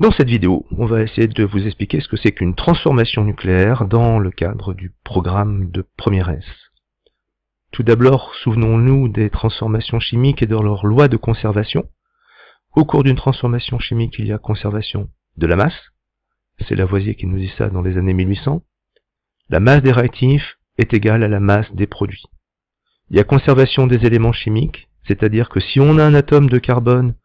Dans cette vidéo, on va essayer de vous expliquer ce que c'est qu'une transformation nucléaire dans le cadre du programme de première S. Tout d'abord, souvenons-nous des transformations chimiques et de leurs lois de conservation. Au cours d'une transformation chimique, il y a conservation de la masse. C'est Lavoisier qui nous dit ça dans les années 1800. La masse des réactifs est égale à la masse des produits. Il y a conservation des éléments chimiques, c'est-à-dire que si on a un atome de carbone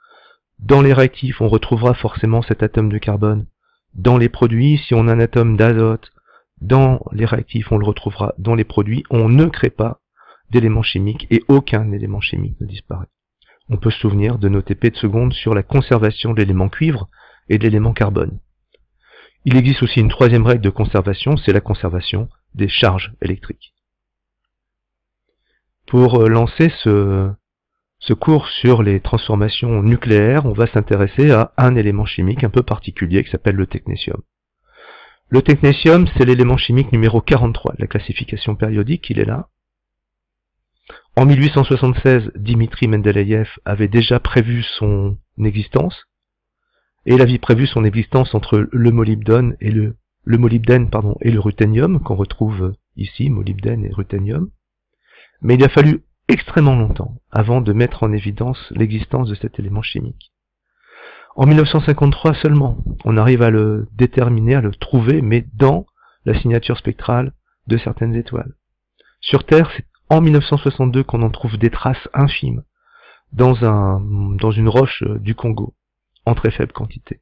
dans les réactifs, on retrouvera forcément cet atome de carbone. Dans les produits, si on a un atome d'azote dans les réactifs, on le retrouvera dans les produits. On ne crée pas d'éléments chimiques et aucun élément chimique ne disparaît. On peut se souvenir de nos TP de seconde sur la conservation de l'élément cuivre et de l'élément carbone. Il existe aussi une troisième règle de conservation, c'est la conservation des charges électriques. Pour lancer ce cours sur les transformations nucléaires, on va s'intéresser à un élément chimique un peu particulier qui s'appelle le technétium. Le technétium, c'est l'élément chimique numéro 43 de la classification périodique, il est là. En 1876, Dimitri Mendeleïev avait déjà prévu son existence, et il avait prévu son existence entre le molybdène et le ruthénium, qu'on retrouve ici, molybdène et ruthénium. Mais il a fallu extrêmement longtemps avant de mettre en évidence l'existence de cet élément chimique. En 1953 seulement, on arrive à le déterminer, à le trouver, mais dans la signature spectrale de certaines étoiles. Sur Terre, c'est en 1962 qu'on en trouve des traces infimes dans une roche du Congo, en très faible quantité.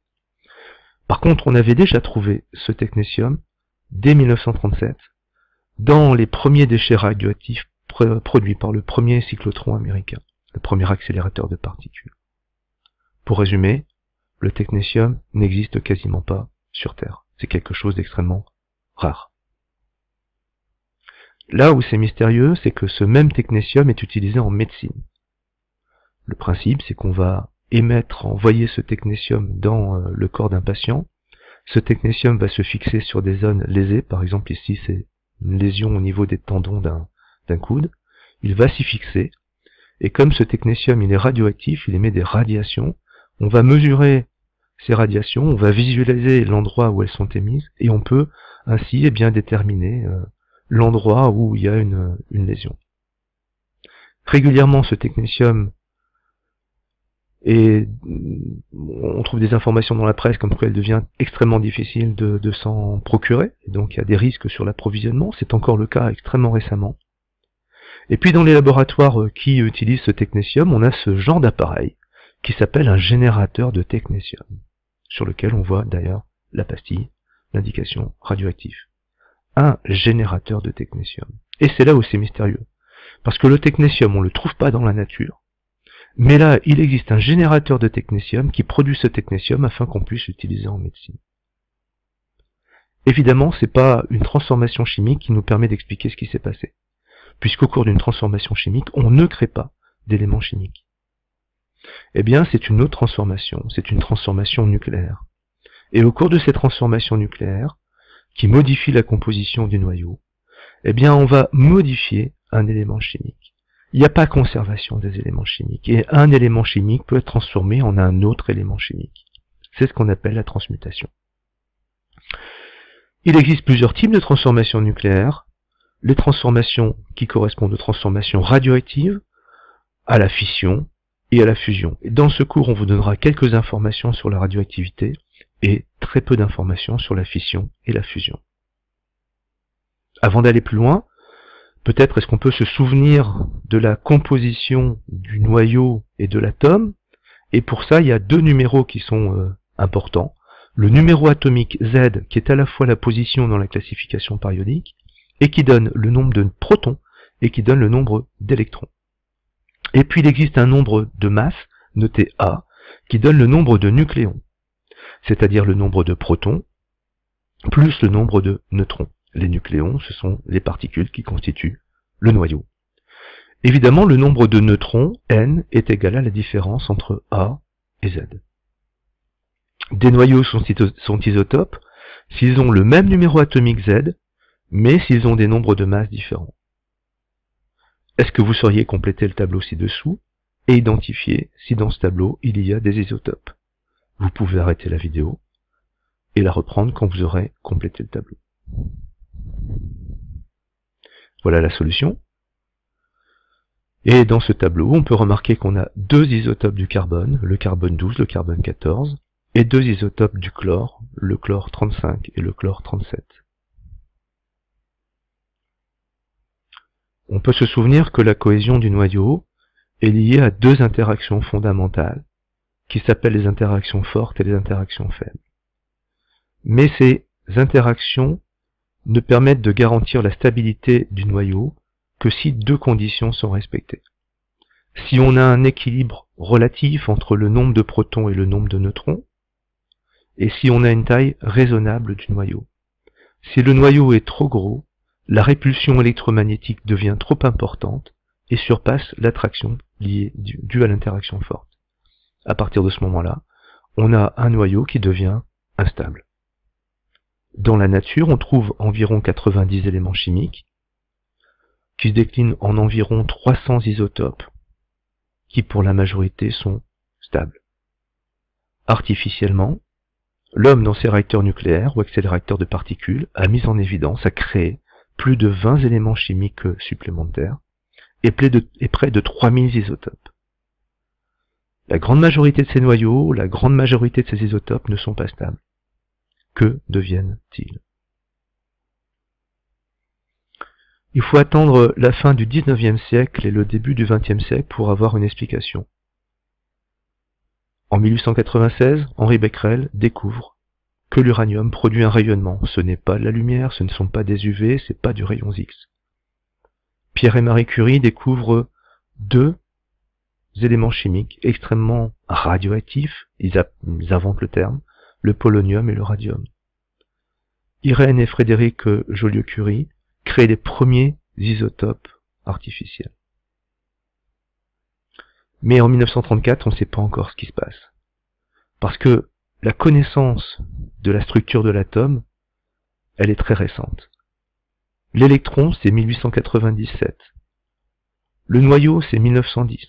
Par contre, on avait déjà trouvé ce technétium dès 1937 dans les premiers déchets radioactifs produit par le premier cyclotron américain, le premier accélérateur de particules. Pour résumer, le technétium n'existe quasiment pas sur Terre. C'est quelque chose d'extrêmement rare. Là où c'est mystérieux, c'est que ce même technétium est utilisé en médecine. Le principe, c'est qu'on va envoyer ce technétium dans le corps d'un patient. Ce technétium va se fixer sur des zones lésées, par exemple ici c'est une lésion au niveau des tendons d'un coude, il va s'y fixer, et comme ce technétium il est radioactif, il émet des radiations, on va mesurer ces radiations, on va visualiser l'endroit où elles sont émises, et on peut ainsi déterminer l'endroit où il y a une lésion. Régulièrement ce technétium, et on trouve des informations dans la presse comme quoi il devient extrêmement difficile de s'en procurer, donc il y a des risques sur l'approvisionnement, c'est encore le cas extrêmement récemment. Et puis dans les laboratoires qui utilisent ce technétium, on a ce genre d'appareil qui s'appelle un générateur de technétium, sur lequel on voit d'ailleurs la pastille, l'indication radioactif. Un générateur de technétium. Et c'est là où c'est mystérieux. Parce que le technétium, on ne le trouve pas dans la nature, mais là, il existe un générateur de technétium qui produit ce technétium afin qu'on puisse l'utiliser en médecine. Évidemment, c'est pas une transformation chimique qui nous permet d'expliquer ce qui s'est passé, puisqu'au cours d'une transformation chimique, on ne crée pas d'éléments chimiques. Eh bien, c'est une autre transformation, c'est une transformation nucléaire. Et au cours de ces transformations nucléaires, qui modifient la composition du noyau, eh bien, on va modifier un élément chimique. Il n'y a pas conservation des éléments chimiques, et un élément chimique peut être transformé en un autre élément chimique. C'est ce qu'on appelle la transmutation. Il existe plusieurs types de transformations nucléaires. Les transformations qui correspondent aux transformations radioactives, à la fission et à la fusion. Et dans ce cours, on vous donnera quelques informations sur la radioactivité et très peu d'informations sur la fission et la fusion. Avant d'aller plus loin, peut-être est-ce qu'on peut se souvenir de la composition du noyau et de l'atome, et pour ça, il y a deux numéros qui sont importants. Le numéro atomique Z, qui est à la fois la position dans la classification périodique, et qui donne le nombre de protons, et qui donne le nombre d'électrons. Et puis il existe un nombre de masse, noté A, qui donne le nombre de nucléons, c'est-à-dire le nombre de protons, plus le nombre de neutrons. Les nucléons, ce sont les particules qui constituent le noyau. Évidemment, le nombre de neutrons, N, est égal à la différence entre A et Z. Des noyaux sont isotopes s'ils ont le même numéro atomique Z, mais s'ils ont des nombres de masse différents. Est-ce que vous sauriez compléter le tableau ci-dessous et identifier si dans ce tableau il y a des isotopes? Vous pouvez arrêter la vidéo et la reprendre quand vous aurez complété le tableau. Voilà la solution. Et dans ce tableau, on peut remarquer qu'on a deux isotopes du carbone, le carbone 12, le carbone 14, et deux isotopes du chlore, le chlore 35 et le chlore 37. On peut se souvenir que la cohésion du noyau est liée à deux interactions fondamentales, qui s'appellent les interactions fortes et les interactions faibles. Mais ces interactions ne permettent de garantir la stabilité du noyau que si deux conditions sont respectées. Si on a un équilibre relatif entre le nombre de protons et le nombre de neutrons, et si on a une taille raisonnable du noyau. Si le noyau est trop gros, la répulsion électromagnétique devient trop importante et surpasse l'attraction due à l'interaction forte. À partir de ce moment-là, on a un noyau qui devient instable. Dans la nature, on trouve environ 90 éléments chimiques qui se déclinent en environ 300 isotopes qui pour la majorité sont stables. Artificiellement, l'homme dans ses réacteurs nucléaires ou accélérateurs de particules a mis en évidence, a créé plus de 20 éléments chimiques supplémentaires et près de 3000 isotopes. La grande majorité de ces noyaux, la grande majorité de ces isotopes ne sont pas stables. Que deviennent-ils? Il faut attendre la fin du XIXe siècle et le début du XXe siècle pour avoir une explication. En 1896, Henri Becquerel découvre que l'uranium produit un rayonnement. Ce n'est pas de la lumière, ce ne sont pas des UV, ce n'est pas du rayon X. Pierre et Marie Curie découvrent deux éléments chimiques extrêmement radioactifs, ils inventent le terme, le polonium et le radium. Irène et Frédéric Joliot-Curie créent les premiers isotopes artificiels. Mais en 1934, on ne sait pas encore ce qui se passe. Parce que la connaissance de la structure de l'atome, elle est très récente. L'électron, c'est 1897. Le noyau, c'est 1910.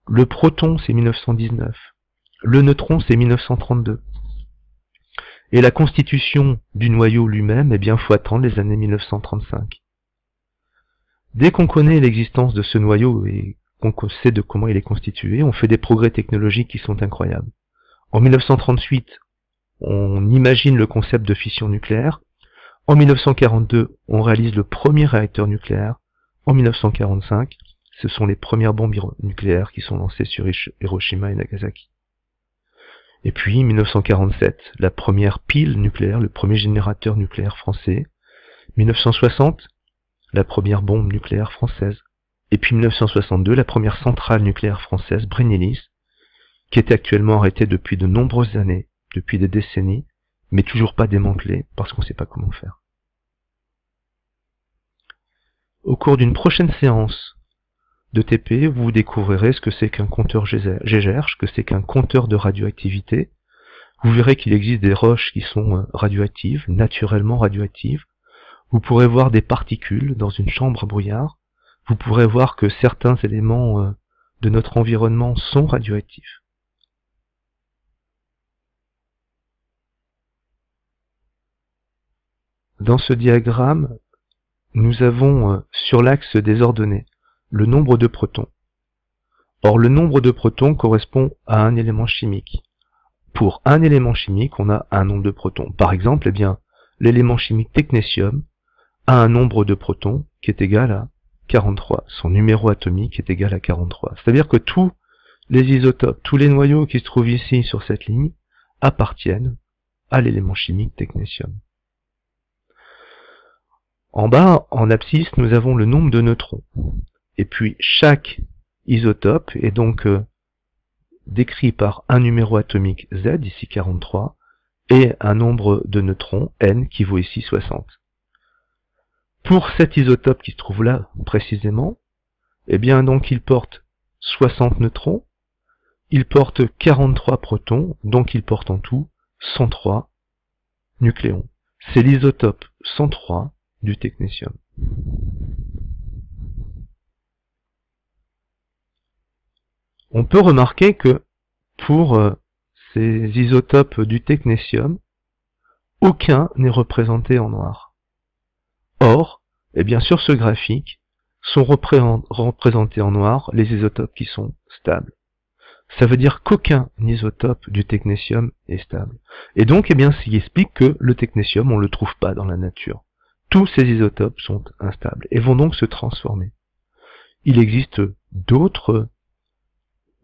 Le proton, c'est 1919. Le neutron, c'est 1932. Et la constitution du noyau lui-même, eh bien, faut attendre les années 1935. Dès qu'on connaît l'existence de ce noyau et qu'on sait de comment il est constitué, on fait des progrès technologiques qui sont incroyables. En 1938, on imagine le concept de fission nucléaire. En 1942, on réalise le premier réacteur nucléaire. En 1945, ce sont les premières bombes nucléaires qui sont lancées sur Hiroshima et Nagasaki. Et puis, 1947, la première pile nucléaire, le premier générateur nucléaire français. 1960, la première bombe nucléaire française. Et puis 1962, la première centrale nucléaire française, Brennilis, qui est actuellement arrêtée depuis de nombreuses années, depuis des décennies, mais toujours pas démantelée, parce qu'on ne sait pas comment faire. Au cours d'une prochaine séance de TP, vous découvrirez ce que c'est qu'un compteur Geiger, ce que c'est qu'un compteur de radioactivité. Vous verrez qu'il existe des roches qui sont radioactives, naturellement radioactives. Vous pourrez voir des particules dans une chambre à brouillard. Vous pourrez voir que certains éléments de notre environnement sont radioactifs. Dans ce diagramme, nous avons sur l'axe des ordonnées le nombre de protons. Or, le nombre de protons correspond à un élément chimique. Pour un élément chimique, on a un nombre de protons. Par exemple, eh bien, l'élément chimique technétium a un nombre de protons qui est égal à 43. Son numéro atomique est égal à 43. C'est-à-dire que tous les isotopes, tous les noyaux qui se trouvent ici sur cette ligne, appartiennent à l'élément chimique technétium. En bas, en abscisse, nous avons le nombre de neutrons. Et puis, chaque isotope est donc décrit par un numéro atomique Z, ici 43, et un nombre de neutrons, N, qui vaut ici 60. Pour cet isotope qui se trouve là, précisément, eh bien, donc, il porte 60 neutrons, il porte 43 protons, donc il porte en tout 103 nucléons. C'est l'isotope 103 du technétium. On peut remarquer que pour ces isotopes du technétium, aucun n'est représenté en noir. Or, eh bien, sur ce graphique, sont représentés en noir les isotopes qui sont stables. Ça veut dire qu'aucun isotope du technétium est stable. Et donc, eh bien, ce qui explique que le technétium, on ne le trouve pas dans la nature. Tous ces isotopes sont instables et vont donc se transformer. Il existe d'autres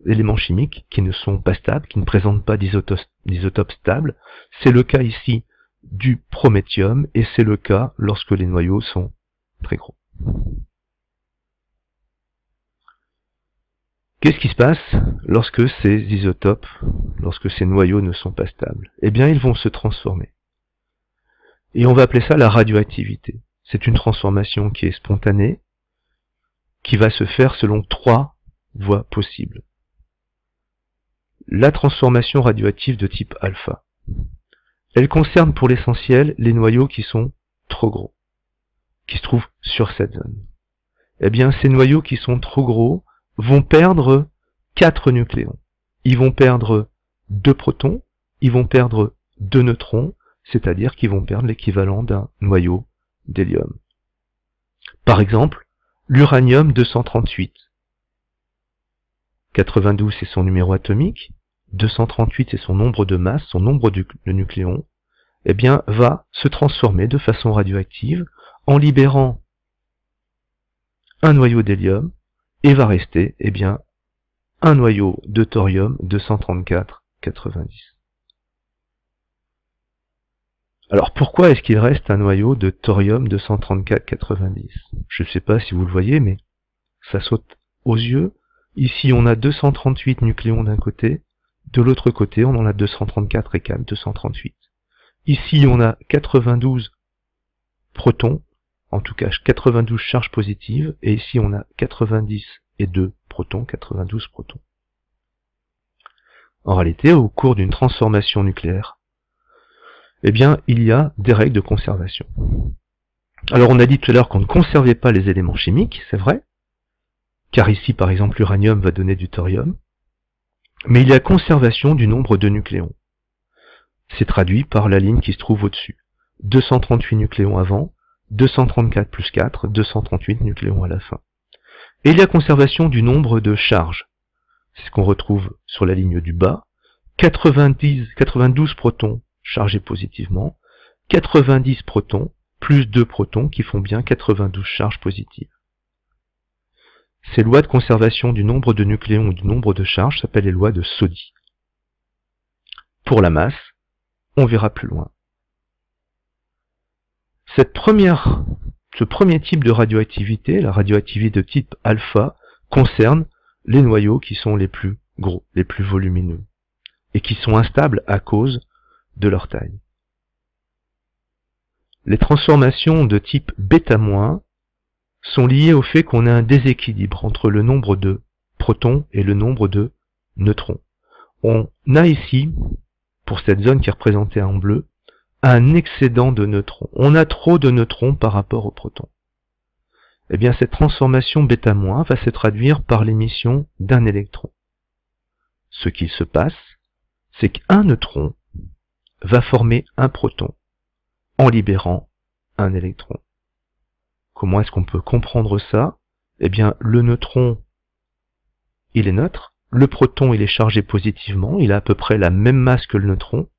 éléments chimiques qui ne sont pas stables, qui ne présentent pas d'isotopes stables. C'est le cas ici du prométhium et c'est le cas lorsque les noyaux sont très gros. Qu'est-ce qui se passe lorsque ces isotopes, lorsque ces noyaux ne sont pas stables? Eh bien, ils vont se transformer. Et on va appeler ça la radioactivité. C'est une transformation qui est spontanée, qui va se faire selon 3 voies possibles. La transformation radioactive de type alpha. Elle concerne pour l'essentiel les noyaux qui sont trop gros, qui se trouvent sur cette zone. Eh bien, ces noyaux qui sont trop gros vont perdre 4 nucléons. Ils vont perdre 2 protons, ils vont perdre 2 neutrons, c'est-à-dire qu'ils vont perdre l'équivalent d'un noyau d'hélium. Par exemple, l'uranium-238. 92 c'est son numéro atomique, 238 c'est son nombre de masse, son nombre de nucléons, eh bien, va se transformer de façon radioactive en libérant un noyau d'hélium et va rester, eh bien, un noyau de thorium 234-90. Alors pourquoi est-ce qu'il reste un noyau de thorium 234-90? Je ne sais pas si vous le voyez, mais ça saute aux yeux. Ici on a 238 nucléons d'un côté, de l'autre côté on en a 234 et 4, 238. Ici on a 92 protons, en tout cas 92 charges positives, et ici on a 90 et 2 protons, 92 protons. En réalité, au cours d'une transformation nucléaire, eh bien, il y a des règles de conservation. Alors, on a dit tout à l'heure qu'on ne conservait pas les éléments chimiques, c'est vrai, car ici, par exemple, l'uranium va donner du thorium, mais il y a conservation du nombre de nucléons. C'est traduit par la ligne qui se trouve au-dessus. 238 nucléons avant, 234 plus 4, 238 nucléons à la fin. Et il y a conservation du nombre de charges. C'est ce qu'on retrouve sur la ligne du bas. 92 protons chargés positivement, 90 protons, plus 2 protons qui font bien 92 charges positives. Ces lois de conservation du nombre de nucléons ou du nombre de charges s'appellent les lois de Soddy. Pour la masse, on verra plus loin. Ce premier type de radioactivité, la radioactivité de type alpha, concerne les noyaux qui sont les plus gros, les plus volumineux, et qui sont instables à cause de leur taille. Les transformations de type bêta- sont liées au fait qu'on a un déséquilibre entre le nombre de protons et le nombre de neutrons. On a ici, pour cette zone qui est représentée en bleu, un excédent de neutrons. On a trop de neutrons par rapport aux protons. Eh bien, cette transformation bêta- va se traduire par l'émission d'un électron. Ce qu'il se passe, c'est qu'un neutron va former un proton en libérant un électron. Comment est-ce qu'on peut comprendre ça? Eh bien, le neutron, il est neutre, le proton, il est chargé positivement, il a à peu près la même masse que le neutron.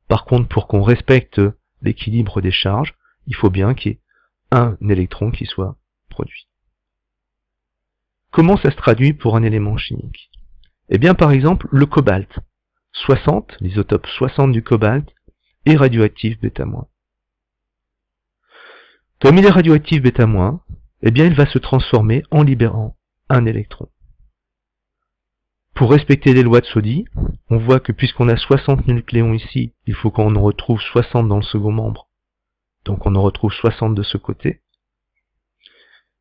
Par contre, pour qu'on respecte l'équilibre des charges, il faut bien qu'il y ait un électron qui soit produit. Comment ça se traduit pour un élément chimique? Eh bien, par exemple, le cobalt. 60, l'isotope 60 du cobalt, est radioactif bêta-. Comme il est radioactif bêta-, eh bien, il va se transformer en libérant un électron. Pour respecter les lois de Soddy, on voit que puisqu'on a 60 nucléons ici, il faut qu'on en retrouve 60 dans le second membre. Donc on en retrouve 60 de ce côté.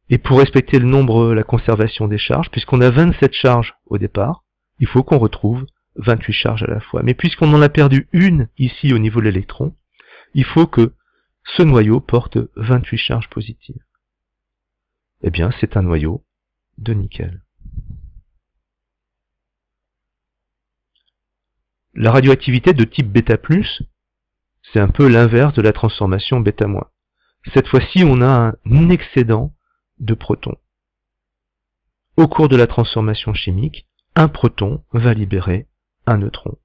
Et pour respecter le nombre, la conservation des charges, puisqu'on a 27 charges au départ, il faut qu'on retrouve 28 charges à la fois. Mais puisqu'on en a perdu une ici au niveau de l'électron, il faut que ce noyau porte 28 charges positives. Eh bien, c'est un noyau de nickel. La radioactivité de type bêta+, C'est un peu l'inverse de la transformation β-. Cette fois-ci, on a un excédent de protons. Au cours de la transformation chimique, un proton va libérer un neutron.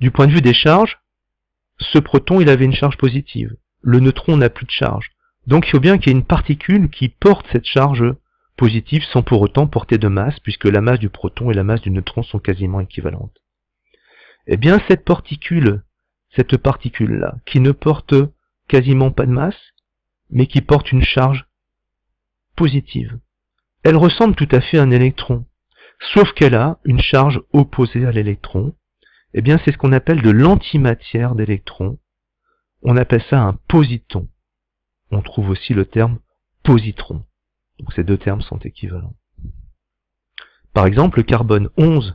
Du point de vue des charges, ce proton, il avait une charge positive. Le neutron n'a plus de charge. Donc il faut bien qu'il y ait une particule qui porte cette charge positive sans pour autant porter de masse, puisque la masse du proton et la masse du neutron sont quasiment équivalentes. Eh bien, cette particule-là, qui ne porte quasiment pas de masse, mais qui porte une charge positive, elle ressemble tout à fait à un électron, sauf qu'elle a une charge opposée à l'électron. Eh bien, c'est ce qu'on appelle de l'antimatière d'électrons. On appelle ça un positon. On trouve aussi le terme positron. Donc ces deux termes sont équivalents. Par exemple, le carbone 11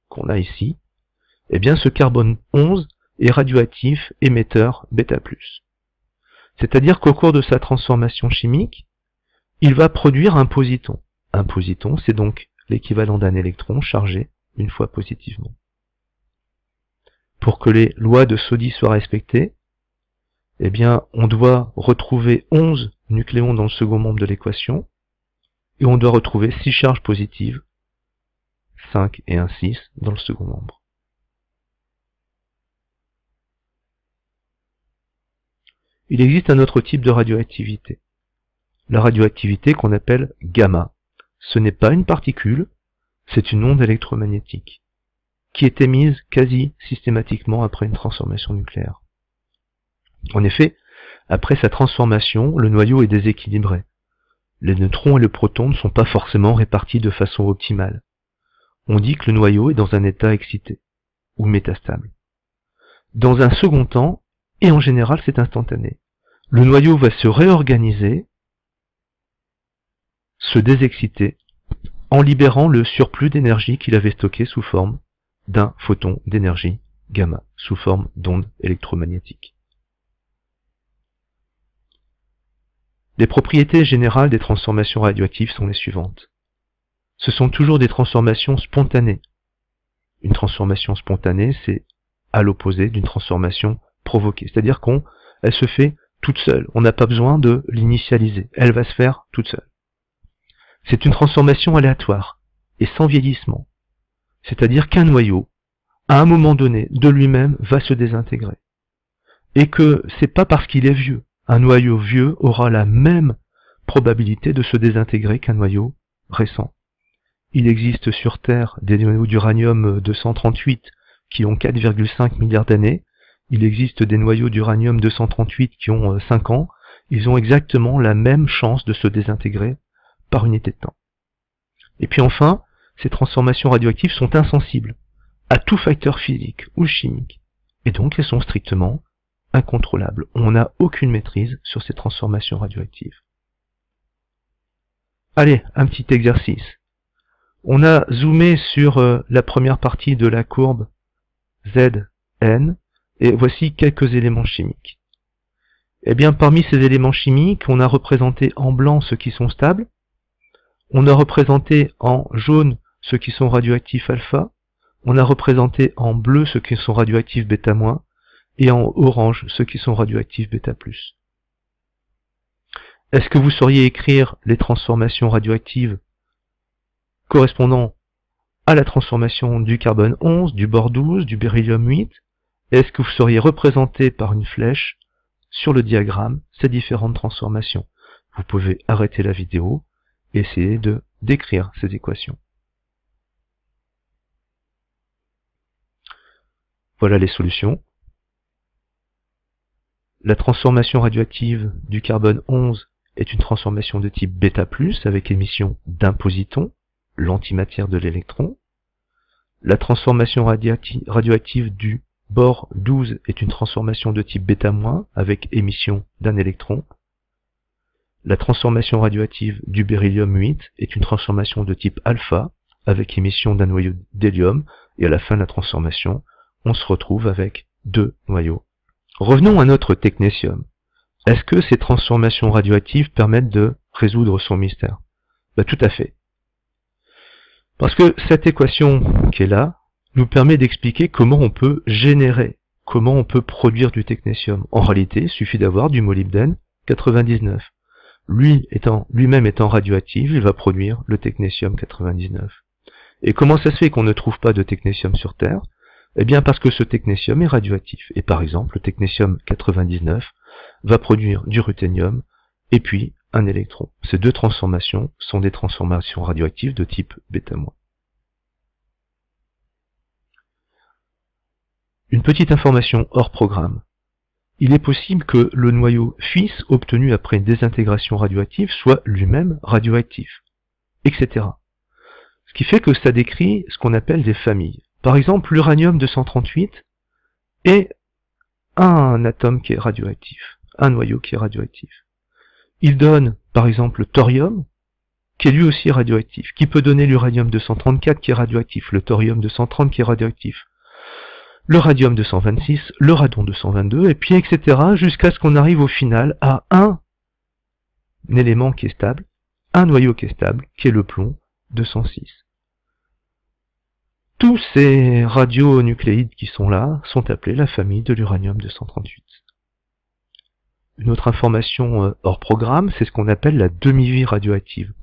qu'on a ici, eh bien ce carbone 11 est radioactif émetteur β+. C'est-à-dire qu'au cours de sa transformation chimique, il va produire un positon. Un positon, c'est donc l'équivalent d'un électron chargé une fois positivement. Pour que les lois de Soddy soient respectées, eh bien, on doit retrouver 11 nucléons dans le second membre de l'équation, et on doit retrouver 6 charges positives, 5 et un 6, dans le second membre. Il existe un autre type de radioactivité. La radioactivité qu'on appelle gamma. Ce n'est pas une particule, c'est une onde électromagnétique, qui est émise quasi systématiquement après une transformation nucléaire. En effet, après sa transformation, le noyau est déséquilibré. Les neutrons et le proton ne sont pas forcément répartis de façon optimale. On dit que le noyau est dans un état excité, ou métastable. Dans un second temps, et en général c'est instantané, le noyau va se réorganiser, se désexciter, en libérant le surplus d'énergie qu'il avait stocké sous forme d'un photon d'énergie gamma, sous forme d'onde électromagnétique. Les propriétés générales des transformations radioactives sont les suivantes. Ce sont toujours des transformations spontanées. Une transformation spontanée, c'est à l'opposé d'une transformation provoquée. C'est-à-dire qu'elle se fait toute seule. On n'a pas besoin de l'initialiser. Elle va se faire toute seule. C'est une transformation aléatoire et sans vieillissement. C'est-à-dire qu'un noyau, à un moment donné, de lui-même, va se désintégrer. Et que c'est pas parce qu'il est vieux. Un noyau vieux aura la même probabilité de se désintégrer qu'un noyau récent. Il existe sur Terre des noyaux d'uranium-238 qui ont 4,5 milliards d'années. Il existe des noyaux d'uranium-238 qui ont 5 ans. Ils ont exactement la même chance de se désintégrer par unité de temps. Et puis enfin, ces transformations radioactives sont insensibles à tout facteur physique ou chimique. Et donc elles sont strictement incontrôlables. On n'a aucune maîtrise sur ces transformations radioactives. Allez, un petit exercice. On a zoomé sur la première partie de la courbe Zn, et voici quelques éléments chimiques. Eh bien, parmi ces éléments chimiques, on a représenté en blanc ceux qui sont stables, on a représenté en jaune ceux qui sont radioactifs alpha, on a représenté en bleu ceux qui sont radioactifs β-, et en orange ceux qui sont radioactifs β+. Est-ce que vous sauriez écrire les transformations radioactives correspondant à la transformation du carbone 11, du bore 12, du beryllium 8? Est-ce que vous sauriez représenter par une flèche sur le diagramme ces différentes transformations? Vous pouvez arrêter la vidéo et essayer de décrire ces équations. Voilà les solutions. La transformation radioactive du carbone 11 est une transformation de type β+, avec émission d'un positon, l'antimatière de l'électron. La transformation radioactive du bore 12 est une transformation de type β-, avec émission d'un électron. La transformation radioactive du beryllium 8 est une transformation de type alpha, avec émission d'un noyau d'hélium, et à la fin de la transformation, on se retrouve avec 2 noyaux. Revenons à notre technétium. Est-ce que ces transformations radioactives permettent de résoudre son mystère? Tout à fait. Parce que cette équation qui est là nous permet d'expliquer comment on peut générer, comment on peut produire du technétium. En réalité, il suffit d'avoir du molybdène 99. Lui-même étant radioactif, il va produire le technétium 99. Et comment ça se fait qu'on ne trouve pas de technétium sur Terre? Eh bien parce que ce technétium est radioactif. Et par exemple, le technétium 99 va produire du ruthénium et puis un électron. Ces deux transformations sont des transformations radioactives de type β-. Une petite information hors programme. Il est possible que le noyau fils obtenu après une désintégration radioactive soit lui-même radioactif, etc. Ce qui fait que ça décrit ce qu'on appelle des familles. Par exemple, l'uranium-238 est un atome qui est radioactif, un noyau qui est radioactif. Il donne, par exemple, le thorium, qui est lui aussi radioactif, qui peut donner l'uranium-234 qui est radioactif, le thorium-230 qui est radioactif, le radium-226, le radon-222, et puis etc. jusqu'à ce qu'on arrive au final à un élément qui est stable, un noyau qui est stable, qui est le plomb 206. Tous ces radionucléides qui sont là sont appelés la famille de l'uranium-238. Une autre information hors programme, c'est ce qu'on appelle la demi-vie radioactive,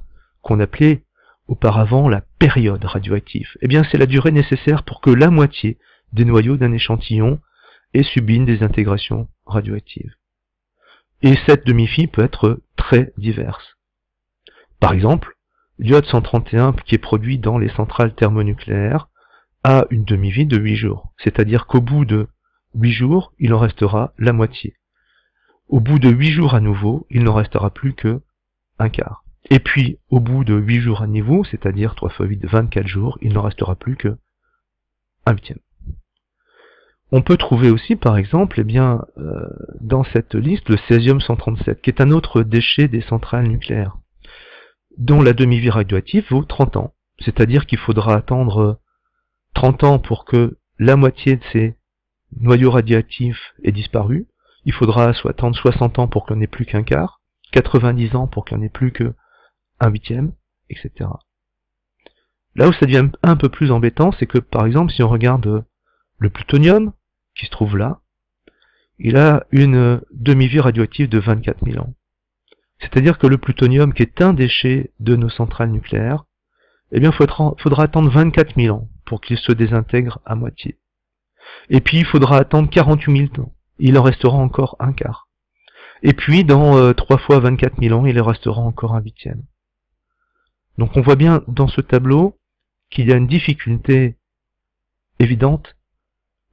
qu'on appelait auparavant la période radioactive. Eh bien, c'est la durée nécessaire pour que la moitié des noyaux d'un échantillon ait subi une désintégration radioactive. Et cette demi-vie peut être très diverse. Par exemple, l'iode 131 qui est produit dans les centrales thermonucléaires a une demi-vie de 8 jours. C'est-à-dire qu'au bout de 8 jours, il en restera la moitié. Au bout de 8 jours à nouveau, il n'en restera plus que un quart. Et puis, au bout de 8 jours à nouveau, c'est-à-dire 3 x 8, 24 jours, il n'en restera plus que un huitième. On peut trouver aussi, par exemple, dans cette liste, le césium-137, qui est un autre déchet des centrales nucléaires, dont la demi-vie radioactive vaut 30 ans. C'est-à-dire qu'il faudra attendre 30 ans pour que la moitié de ces noyaux radioactifs ait disparu. Il faudra attendre 60 ans pour qu'il n'y en ait plus qu'un quart, 90 ans pour qu'il n'y en ait plus qu'un huitième, etc. Là où ça devient un peu plus embêtant, c'est que, par exemple, si on regarde le plutonium, qui se trouve là, il a une demi-vie radioactive de 24 000 ans. C'est-à-dire que le plutonium, qui est un déchet de nos centrales nucléaires, eh bien, faudra attendre 24 000 ans pour qu'il se désintègre à moitié. Et puis, il faudra attendre 48 000 ans. Il en restera encore un quart. Et puis, dans 3 fois 24 000 ans, il en restera encore un huitième. Donc, on voit bien dans ce tableau qu'il y a une difficulté évidente,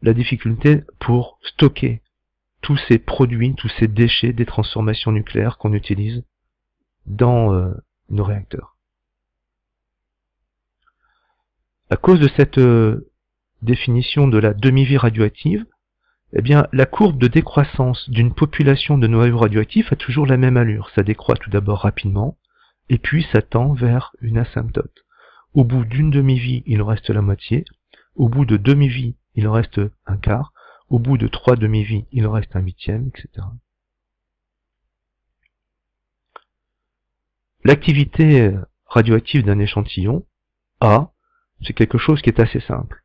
la difficulté pour stocker tous ces produits, tous ces déchets des transformations nucléaires qu'on utilise dans nos réacteurs. À cause de cette définition de la demi-vie radioactive, eh bien, la courbe de décroissance d'une population de noyaux radioactifs a toujours la même allure. Ça décroît tout d'abord rapidement, et puis ça tend vers une asymptote. Au bout d'une demi-vie, il en reste la moitié. Au bout de demi-vie, il en reste un quart. Au bout de 3 demi-vies, il en reste un huitième, etc. L'activité radioactive d'un échantillon, A, c'est quelque chose qui est assez simple.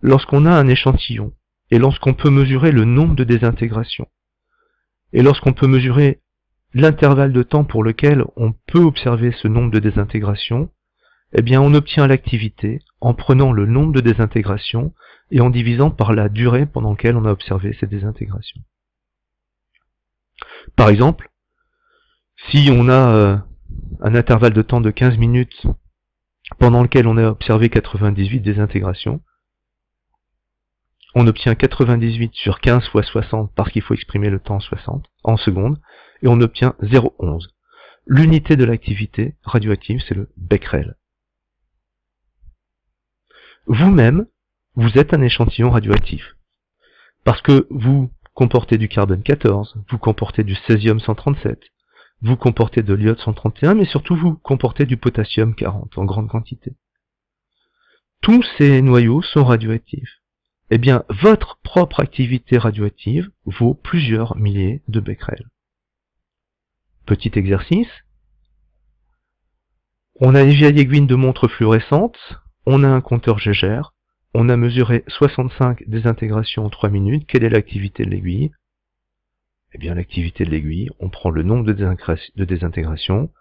Lorsqu'on a un échantillon, et lorsqu'on peut mesurer le nombre de désintégrations, et lorsqu'on peut mesurer l'intervalle de temps pour lequel on peut observer ce nombre de désintégrations, eh bien on obtient l'activité en prenant le nombre de désintégrations et en divisant par la durée pendant laquelle on a observé ces désintégrations. Par exemple, si on a un intervalle de temps de 15 minutes pendant lequel on a observé 98 désintégrations, on obtient 98 sur 15 fois 60 parce qu'il faut exprimer le temps en secondes, et on obtient 0,11. L'unité de l'activité radioactive, c'est le becquerel. Vous-même, vous êtes un échantillon radioactif. Parce que vous comportez du carbone 14, vous comportez du césium 137, vous comportez de l'iode 131, mais surtout vous comportez du potassium 40 en grande quantité. Tous ces noyaux sont radioactifs. Eh bien, votre propre activité radioactive vaut plusieurs milliers de becquerels. Petit exercice. On a une vieille aiguille de montre fluorescente, on a un compteur Geiger, on a mesuré 65 désintégrations en 3 minutes. Quelle est l'activité de l'aiguille? Eh bien, l'activité de l'aiguille, on prend le nombre de désintégrations,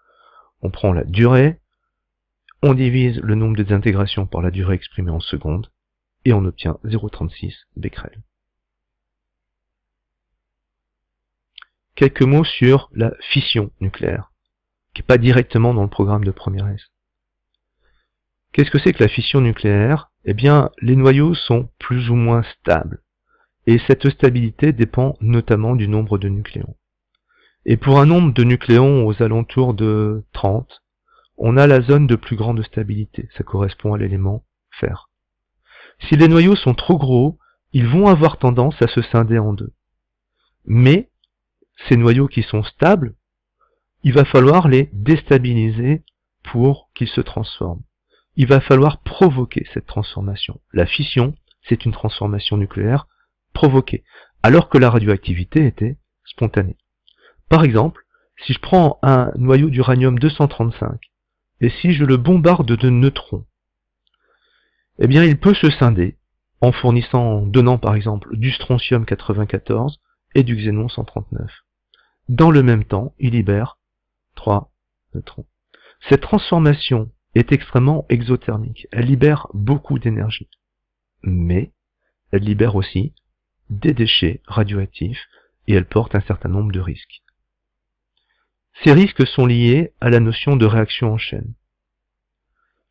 on prend la durée, on divise le nombre de désintégrations par la durée exprimée en secondes, et on obtient 0,36 becquerel. Quelques mots sur la fission nucléaire, qui n'est pas directement dans le programme de première S. Qu'est-ce que c'est que la fission nucléaire? Eh bien, les noyaux sont plus ou moins stables. Et cette stabilité dépend notamment du nombre de nucléons. Et pour un nombre de nucléons aux alentours de 30, on a la zone de plus grande stabilité. Ça correspond à l'élément fer. Si les noyaux sont trop gros, ils vont avoir tendance à se scinder en deux. Mais, ces noyaux qui sont stables, il va falloir les déstabiliser pour qu'ils se transforment. Il va falloir provoquer cette transformation. La fission, c'est une transformation nucléaire provoquée, alors que la radioactivité était spontanée. Par exemple, si je prends un noyau d'uranium-235, et si je le bombarde de neutrons, eh bien il peut se scinder en donnant par exemple du strontium-94 et du xénon-139. Dans le même temps, il libère 3 neutrons. Cette transformation est extrêmement exothermique. Elle libère beaucoup d'énergie. Mais elle libère aussi des déchets radioactifs et elle porte un certain nombre de risques. Ces risques sont liés à la notion de réaction en chaîne.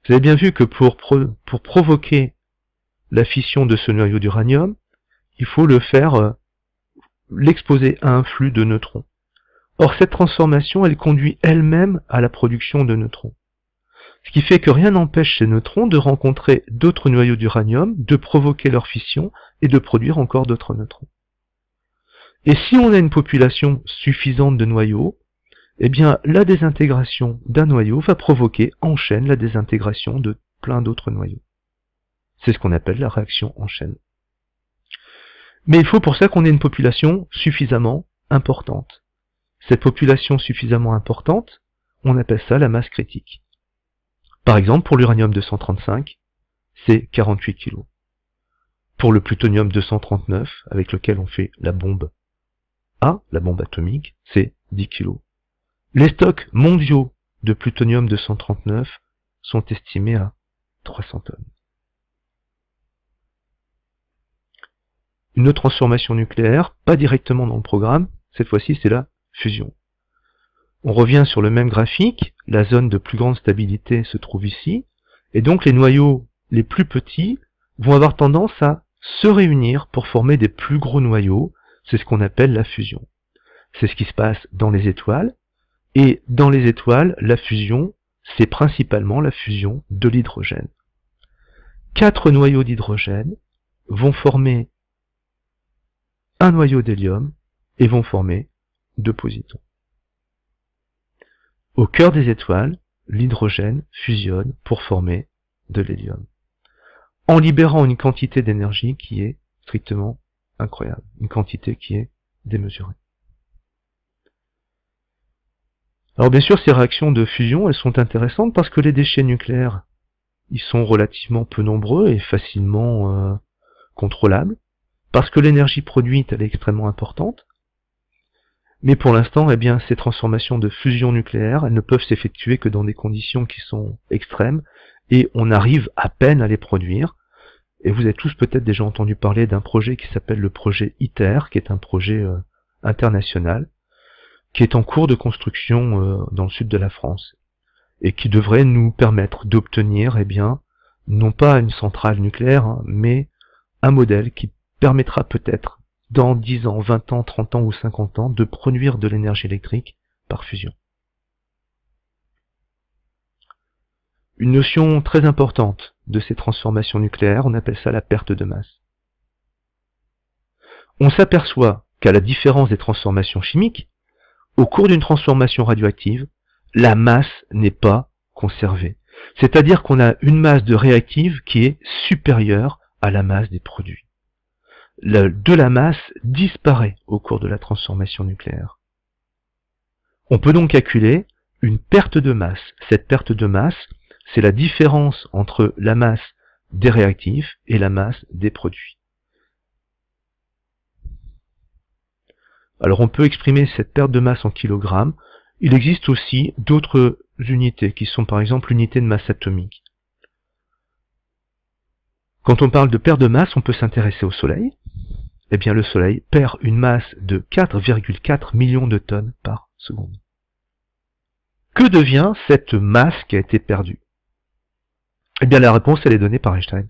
Vous avez bien vu que pour provoquer la fission de ce noyau d'uranium, il faut l'exposer à un flux de neutrons. Or, cette transformation, elle conduit elle-même à la production de neutrons. Ce qui fait que rien n'empêche ces neutrons de rencontrer d'autres noyaux d'uranium, de provoquer leur fission et de produire encore d'autres neutrons. Et si on a une population suffisante de noyaux, eh bien la désintégration d'un noyau va provoquer en chaîne la désintégration de plein d'autres noyaux. C'est ce qu'on appelle la réaction en chaîne. Mais il faut pour ça qu'on ait une population suffisamment importante. Cette population suffisamment importante, on appelle ça la masse critique. Par exemple, pour l'uranium-235, c'est 48 kg. Pour le plutonium-239, avec lequel on fait la bombe A, la bombe atomique, c'est 10 kg. Les stocks mondiaux de plutonium-239 sont estimés à 300 tonnes. Une autre transformation nucléaire, pas directement dans le programme, cette fois-ci c'est la fusion. On revient sur le même graphique, la zone de plus grande stabilité se trouve ici, et donc les noyaux les plus petits vont avoir tendance à se réunir pour former des plus gros noyaux, c'est ce qu'on appelle la fusion. C'est ce qui se passe dans les étoiles, et dans les étoiles, la fusion, c'est principalement la fusion de l'hydrogène. 4 noyaux d'hydrogène vont former un noyau d'hélium et vont former 2 positons. Au cœur des étoiles, l'hydrogène fusionne pour former de l'hélium, en libérant une quantité d'énergie qui est strictement incroyable, une quantité qui est démesurée. Alors bien sûr, ces réactions de fusion, elles sont intéressantes parce que les déchets nucléaires, ils sont relativement peu nombreux et facilement contrôlables, parce que l'énergie produite, elle est extrêmement importante. Mais pour l'instant, eh bien, ces transformations de fusion nucléaire, elles ne peuvent s'effectuer que dans des conditions qui sont extrêmes, et on arrive à peine à les produire. Et vous avez tous peut-être déjà entendu parler d'un projet qui s'appelle le projet ITER, qui est un projet international, qui est en cours de construction dans le sud de la France, et qui devrait nous permettre d'obtenir, eh bien, non pas une centrale nucléaire, hein, mais un modèle qui permettra peut-être dans 10 ans, 20 ans, 30 ans ou 50 ans, de produire de l'énergie électrique par fusion. Une notion très importante de ces transformations nucléaires, on appelle ça la perte de masse. On s'aperçoit qu'à la différence des transformations chimiques, au cours d'une transformation radioactive, la masse n'est pas conservée. C'est-à-dire qu'on a une masse de réactive qui est supérieure à la masse des produits. De la masse disparaît au cours de la transformation nucléaire. On peut donc calculer une perte de masse. Cette perte de masse, c'est la différence entre la masse des réactifs et la masse des produits. Alors on peut exprimer cette perte de masse en kilogrammes. Il existe aussi d'autres unités qui sont par exemple l'unité de masse atomique. Quand on parle de perte de masse, on peut s'intéresser au Soleil. Eh bien le Soleil perd une masse de 4,4 millions de tonnes par seconde. Que devient cette masse qui a été perdue? Eh bien la réponse elle est donnée par Einstein.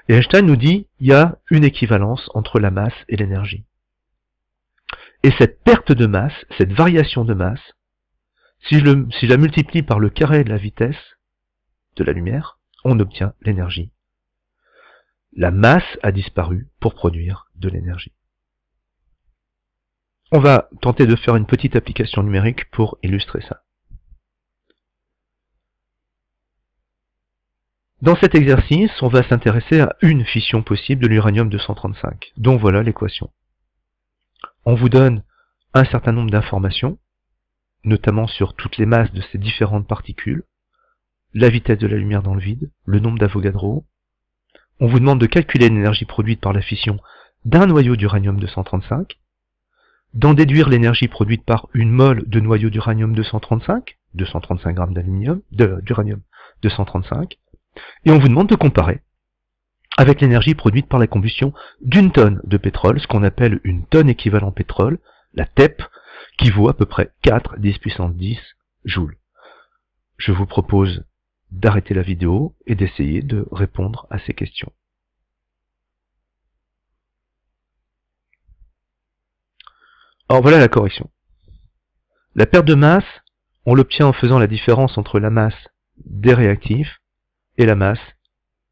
Et Einstein nous dit qu'il y a une équivalence entre la masse et l'énergie. Et cette perte de masse, cette variation de masse, si je la multiplie par le carré de la vitesse de la lumière, on obtient l'énergie. La masse a disparu pour produire de l'énergie. On va tenter de faire une petite application numérique pour illustrer ça. Dans cet exercice, on va s'intéresser à une fission possible de l'uranium-235, dont voilà l'équation. On vous donne un certain nombre d'informations, notamment sur toutes les masses de ces différentes particules, la vitesse de la lumière dans le vide, le nombre d'Avogadro. On vous demande de calculer l'énergie produite par la fission d'un noyau d'uranium-235, d'en déduire l'énergie produite par une mole de noyau d'uranium-235, 235 grammes d'uranium-235, et on vous demande de comparer avec l'énergie produite par la combustion d'une tonne de pétrole, ce qu'on appelle une tonne équivalent pétrole, la TEP, qui vaut à peu près 4 10 puissance 10 joules. Je vous propose d'arrêter la vidéo et d'essayer de répondre à ces questions. Alors voilà la correction. La perte de masse, on l'obtient en faisant la différence entre la masse des réactifs et la masse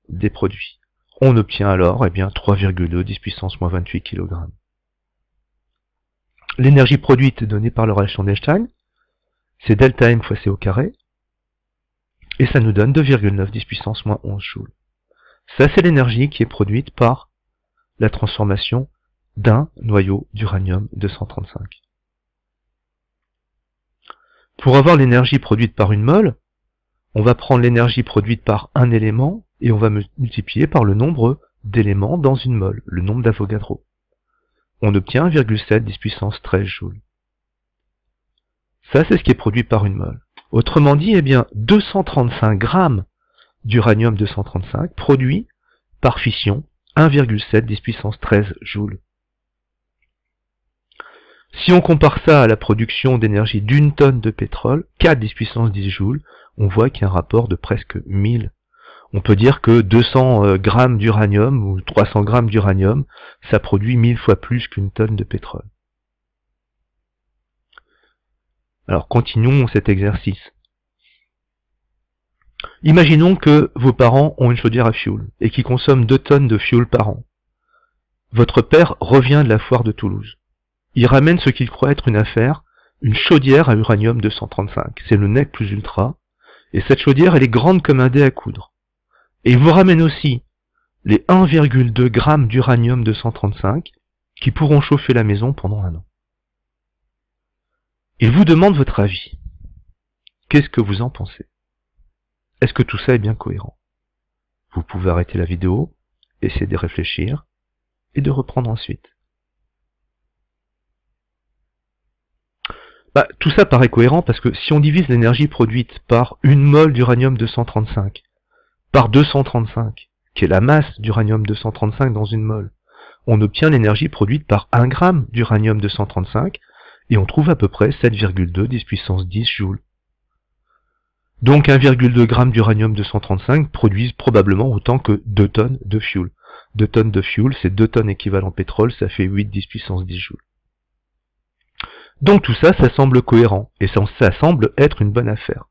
des produits. On obtient alors 3,2 10 puissance moins 28 kg. L'énergie produite donnée par la relation d'Einstein, c'est delta M fois C au carré, et ça nous donne 2,9 10 puissance moins 11 joules. Ça, c'est l'énergie qui est produite par la transformation d'un noyau d'uranium-235. Pour avoir l'énergie produite par une mole, on va prendre l'énergie produite par un élément et on va multiplier par le nombre d'éléments dans une mole, le nombre d'Avogadro. On obtient 1,7 10 puissance 13 joules. Ça, c'est ce qui est produit par une mole. Autrement dit, 235 grammes d'uranium-235 produit par fission 1,7 10 puissance 13 joules. Si on compare ça à la production d'énergie d'une tonne de pétrole, 4 10 puissance 10 joules, on voit qu'il y a un rapport de presque 1000. On peut dire que 200 grammes d'uranium ou 300 grammes d'uranium, ça produit 1000 fois plus qu'une tonne de pétrole. Alors continuons cet exercice. Imaginons que vos parents ont une chaudière à fioul et qui consomment 2 tonnes de fioul par an. Votre père revient de la foire de Toulouse. Il ramène ce qu'il croit être une affaire, une chaudière à uranium-235. C'est le NEC plus ultra. Et cette chaudière, elle est grande comme un dé à coudre. Et il vous ramène aussi les 1,2 grammes d'uranium-235 qui pourront chauffer la maison pendant 1 an. Il vous demande votre avis. Qu'est-ce que vous en pensez? Est-ce que tout ça est bien cohérent? Vous pouvez arrêter la vidéo, essayer de réfléchir et de reprendre ensuite. Tout ça paraît cohérent parce que si on divise l'énergie produite par une mole d'uranium-235 par 235, qui est la masse d'uranium-235 dans une mole, on obtient l'énergie produite par 1 gramme d'uranium-235 et on trouve à peu près 7,2 10 puissance 10 joules. Donc 1,2 g d'uranium-235 produisent probablement autant que 2 tonnes de fuel. 2 tonnes de fuel, c'est 2 tonnes équivalent pétrole, ça fait 8 10 puissance 10 joules. Donc tout ça, ça semble cohérent, et ça semble être une bonne affaire.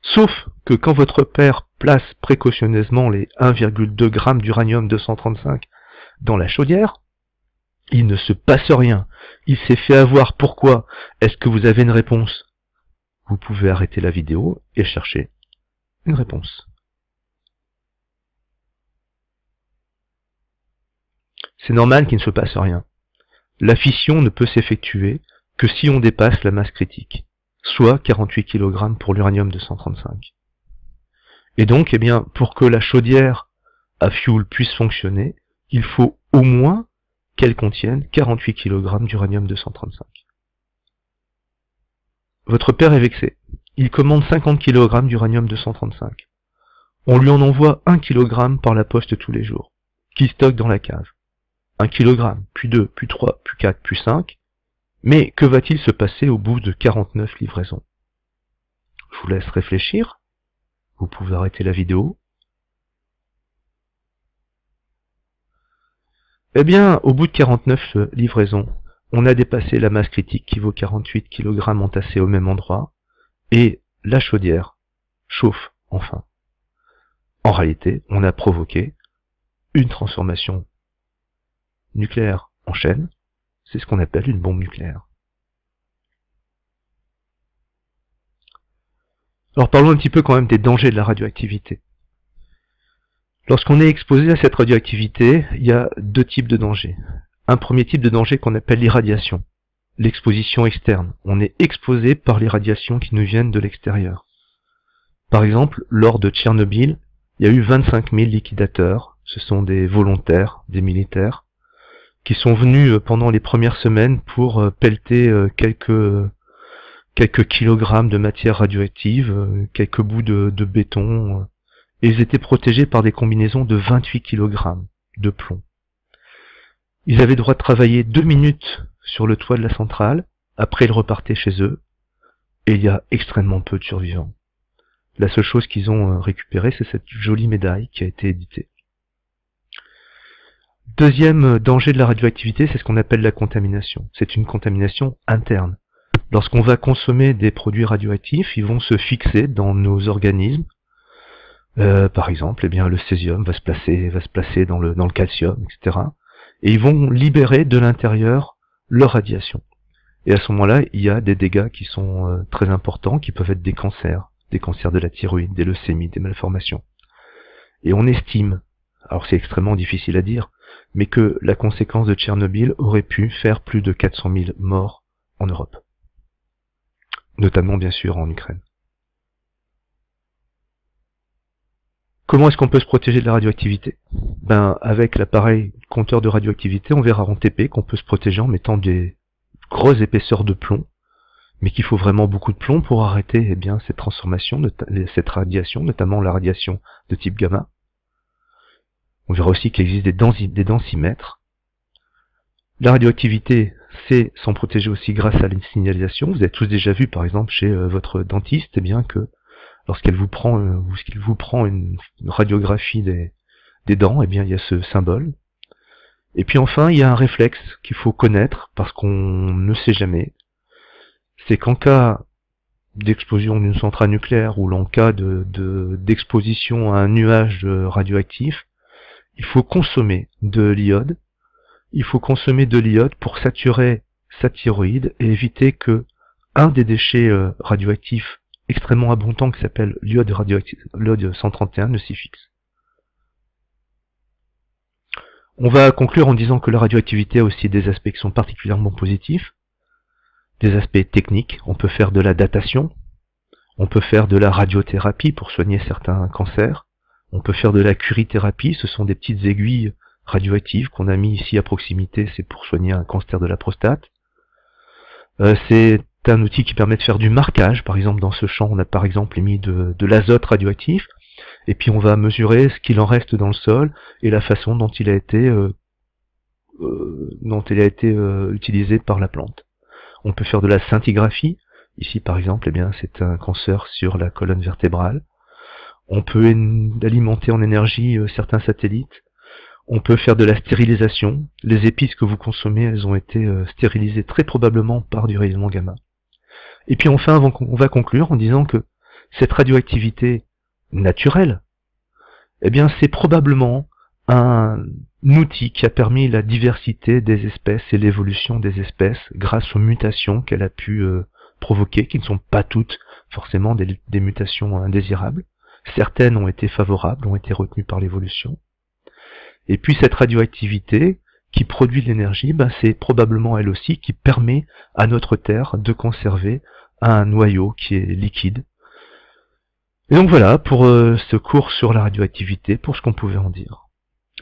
Sauf que quand votre père place précautionneusement les 1,2 g d'uranium-235 dans la chaudière, il ne se passe rien. Il s'est fait avoir. Pourquoi? Est-ce que vous avez une réponse? Vous pouvez arrêter la vidéo et chercher une réponse. C'est normal qu'il ne se passe rien. La fission ne peut s'effectuer que si on dépasse la masse critique, soit 48 kg pour l'uranium-235. Et donc, eh bien, pour que la chaudière à fioul puisse fonctionner, il faut au moins qu'elle contienne 48 kg d'uranium-235. Votre père est vexé. Il commande 50 kg d'uranium-235. On lui en envoie 1 kg par la poste tous les jours, qui stocke dans la cave. 1 kg, puis 2, puis 3, puis 4, puis 5. Mais que va-t-il se passer au bout de 49 livraisons? Je vous laisse réfléchir. Vous pouvez arrêter la vidéo. Eh bien, au bout de 49 livraisons, on a dépassé la masse critique qui vaut 48 kg entassés au même endroit, et la chaudière chauffe enfin. En réalité, on a provoqué une transformation nucléaire en chaîne. C'est ce qu'on appelle une bombe nucléaire. Alors parlons un petit peu quand même des dangers de la radioactivité. Lorsqu'on est exposé à cette radioactivité, il y a deux types de dangers. Un premier type de danger qu'on appelle l'irradiation, l'exposition externe. On est exposé par les radiations qui nous viennent de l'extérieur. Par exemple, lors de Tchernobyl, il y a eu 25 000 liquidateurs, ce sont des volontaires, des militaires, qui sont venus pendant les premières semaines pour pelleter quelques kilogrammes de matière radioactive, quelques bouts de béton, et ils étaient protégés par des combinaisons de 28 kg de plomb. Ils avaient le droit de travailler 2 minutes sur le toit de la centrale, après ils repartaient chez eux, et il y a extrêmement peu de survivants. La seule chose qu'ils ont récupérée, c'est cette jolie médaille qui a été éditée. Deuxième danger de la radioactivité, c'est ce qu'on appelle la contamination. C'est une contamination interne. Lorsqu'on va consommer des produits radioactifs, ils vont se fixer dans nos organismes. Par exemple, eh bien, le césium va se placer dans le calcium, etc. Et ils vont libérer de l'intérieur leur radiation. Et à ce moment-là, il y a des dégâts qui sont très importants, qui peuvent être des cancers de la thyroïde, des leucémies, des malformations. Et on estime, alors c'est extrêmement difficile à dire, mais que la conséquence de Tchernobyl aurait pu faire plus de 400 000 morts en Europe. Notamment, bien sûr, en Ukraine. Comment est-ce qu'on peut se protéger de la radioactivité? Ben, avec l'appareil compteur de radioactivité, on verra en TP qu'on peut se protéger en mettant des grosses épaisseurs de plomb, mais qu'il faut vraiment beaucoup de plomb pour arrêter eh bien, cette transformation, cette radiation, notamment la radiation de type gamma. On verra aussi qu'il existe des densimètres. La radioactivité, c'est s'en protéger aussi grâce à la signalisation. Vous avez tous déjà vu, par exemple, chez votre dentiste, eh bien que lorsqu'il vous prend une radiographie des dents, eh bien il y a ce symbole. Et puis enfin, il y a un réflexe qu'il faut connaître, parce qu'on ne sait jamais. C'est qu'en cas d'explosion d'une centrale nucléaire, ou en cas d'exposition à un nuage radioactif, il faut consommer de l'iode. Il faut consommer de l'iode pour saturer sa thyroïde et éviter que un des déchets radioactifs extrêmement abondant qui s'appelle l'iode 131 ne s'y fixe. On va conclure en disant que la radioactivité a aussi des aspects qui sont particulièrement positifs, des aspects techniques. On peut faire de la datation, on peut faire de la radiothérapie pour soigner certains cancers, on peut faire de la curithérapie, ce sont des petites aiguilles radioactives qu'on a mis ici à proximité, c'est pour soigner un cancer de la prostate. C'est un outil qui permet de faire du marquage. Par exemple, dans ce champ, on a par exemple mis de l'azote radioactif, et puis on va mesurer ce qu'il en reste dans le sol et la façon dont il a été utilisé par la plante. On peut faire de la scintigraphie. Ici, par exemple, eh bien, c'est un cancer sur la colonne vertébrale. On peut alimenter en énergie certains satellites. On peut faire de la stérilisation. Les épices que vous consommez, elles ont été stérilisées très probablement par du rayonnement gamma. Et puis enfin, on va conclure en disant que cette radioactivité naturelle, eh bien, c'est probablement un outil qui a permis la diversité des espèces et l'évolution des espèces grâce aux mutations qu'elle a pu provoquer, qui ne sont pas toutes forcément des mutations indésirables. Certaines ont été favorables, ont été retenues par l'évolution. Et puis cette radioactivité qui produit de l'énergie, ben c'est probablement elle aussi qui permet à notre Terre de conserver un noyau qui est liquide. Et donc voilà pour ce cours sur la radioactivité, pour ce qu'on pouvait en dire.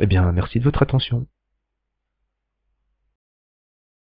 Eh bien, merci de votre attention.